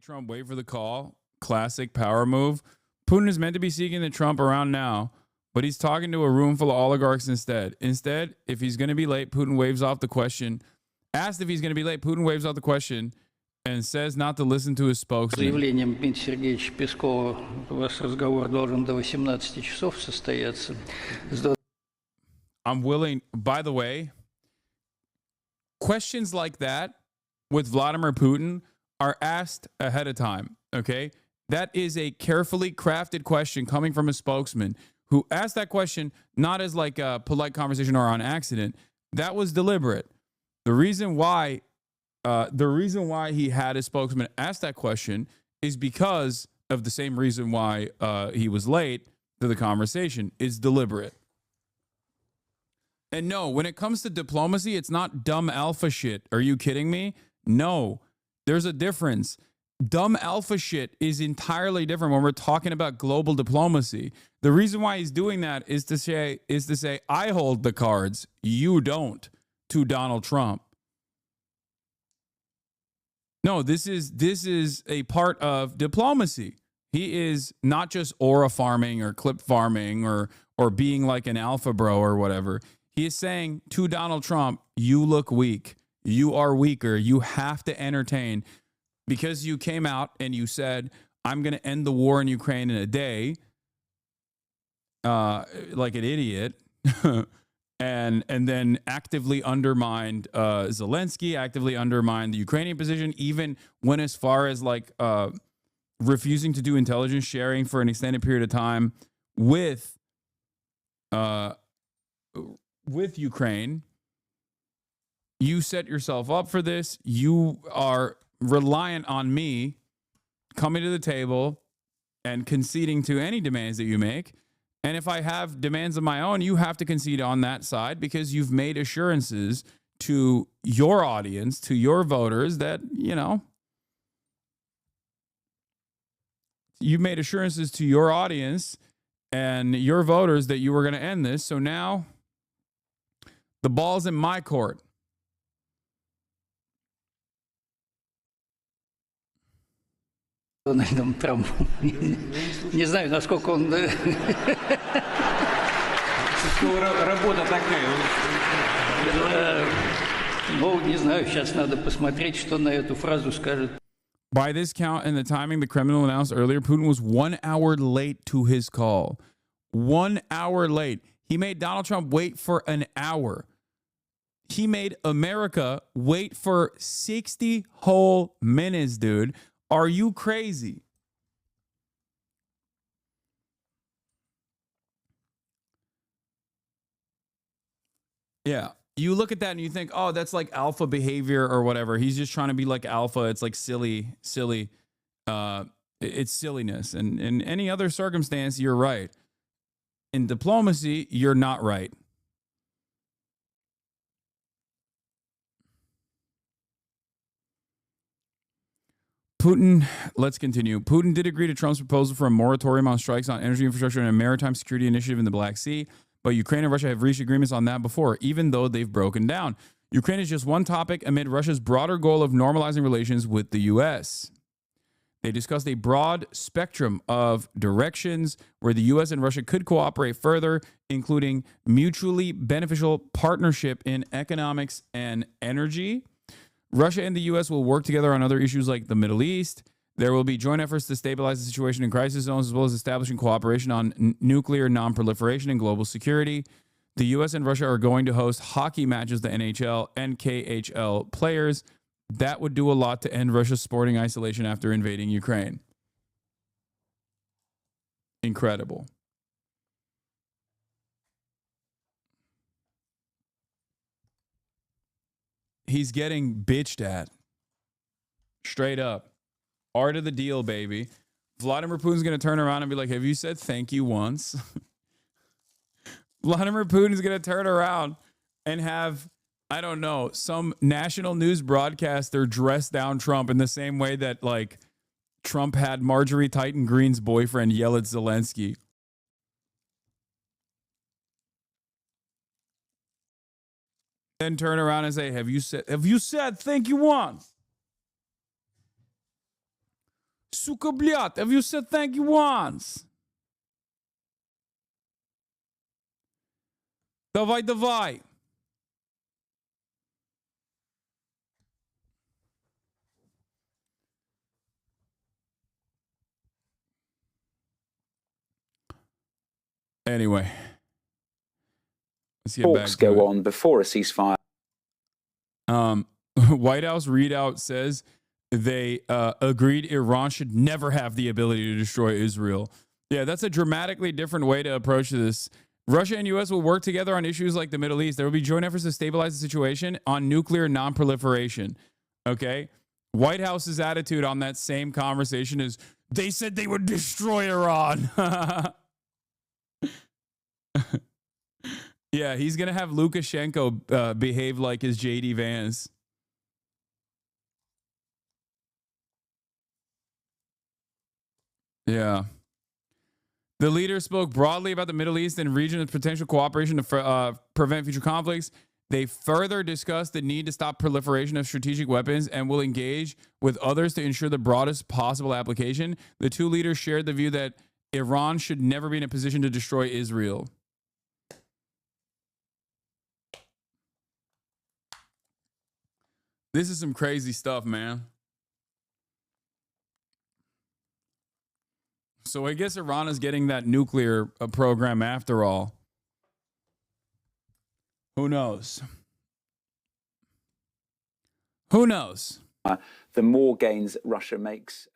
Trump wait for the call. Classic power move. Putin is meant to be seeking the Trump around now, but he's talking to a room full of oligarchs instead. Instead, if he's going to be late, Putin waves off the question. Asked if he's going to be late, Putin waves off the question and says not to listen to his spokesman. Заявлением Дмитрия Сергеевича Пескова у вас разговор должен до 18 часов состояться. I'm willing, by the way, questions like that with Vladimir Putin are asked ahead of time, okay? That is a carefully crafted question coming from a spokesman who asked that question not as like a polite conversation or on accident. That was deliberate. The reason why he had his spokesman ask that question is because of the same reason why he was late to the conversation. Is deliberate. And no, when it comes to diplomacy, it's not dumb alpha shit. Are you kidding me? No, there's a difference. Dumb alpha shit is entirely different when we're talking about global diplomacy. The reason why he's doing that is to say, I hold the cards, you don't, to Donald Trump. No, this is a part of diplomacy. He is not just aura farming or clip farming or being like an alpha bro or whatever. He is saying to Donald Trump, you look weak. You are weaker. You have to entertain. Because you came out and you said, I'm going to end the war in Ukraine in a day, like an idiot, and then actively undermined Zelensky, actively undermined the Ukrainian position, even went as far as like refusing to do intelligence sharing for an extended period of time with Ukraine. You set yourself up for this. You are reliant on me coming to the table and conceding to any demands that you make. And if I have demands of my own, you have to concede on that side because you've made assurances to your audience, to your voters that, you know, you've made assurances to your audience and your voters that you were going to end this. So now the ball's in my court. Дональдом Трампом. Не знаю, насколько он... Работа такая. Ну, не знаю, сейчас надо посмотреть, что на эту фразу скажет. By this count and the timing the Kremlin announced earlier, Putin was 1 hour late to his call. 1 hour late. He made Donald Trump wait for an hour. He made America wait for 60 whole minutes, dude. Are you crazy? Yeah. You look at that and you think, oh, that's like alpha behavior or whatever. He's just trying to be like alpha. It's like silly. It's silliness. And in any other circumstance, you're right. In diplomacy, you're not right. Putin, let's continue. Putin did agree to Trump's proposal for a moratorium on strikes on energy infrastructure and a maritime security initiative in the Black Sea, but Ukraine and Russia have reached agreements on that before, even though they've broken down. Ukraine is just one topic amid Russia's broader goal of normalizing relations with the U.S. They discussed a broad spectrum of directions where the U.S. and Russia could cooperate further, including mutually beneficial partnership in economics and energy. Russia and the U.S. will work together on other issues like the Middle East. There will be joint efforts to stabilize the situation in crisis zones, as well as establishing cooperation on nuclear non-proliferation and global security. The U.S. and Russia are going to host hockey matches, the NHL and KHL players. That would do a lot to end Russia's sporting isolation after invading Ukraine. Incredible. He's getting bitched at. Straight up. Art of the deal, baby. Vladimir Putin's going to turn around and be like, have you said thank you once? Vladimir Putin's going to turn around and have, I don't know, some national news broadcaster dress down Trump in the same way that, like, Trump had Marjorie Titan Greene's boyfriend yell at Zelensky. Then turn around and say, have you said thank you once? suka, блядь. Have you said thank you once? Давай, давай. Anyway, let's get back Talks to go it. on before a ceasefire. White House readout says they agreed Iran should never have the ability to destroy Israel. Yeah, that's a dramatically different way to approach this. Russia and U.S. will work together on issues like the Middle East. There will be joint efforts to stabilize the situation on nuclear non-proliferation. Okay? White House's attitude on that same conversation is they said they would destroy Iran. Yeah, he's going to have Lukashenko behave like his J.D. Vance. Yeah. The leader spoke broadly about the Middle East and region's potential cooperation to prevent future conflicts. They further discussed the need to stop proliferation of strategic weapons and will engage with others to ensure the broadest possible application. The two leaders shared the view that Iran should never be in a position to destroy Israel. This is some crazy stuff, man. So I guess Iran is getting that nuclear program after all. Who knows? Who knows? The more gains Russia makes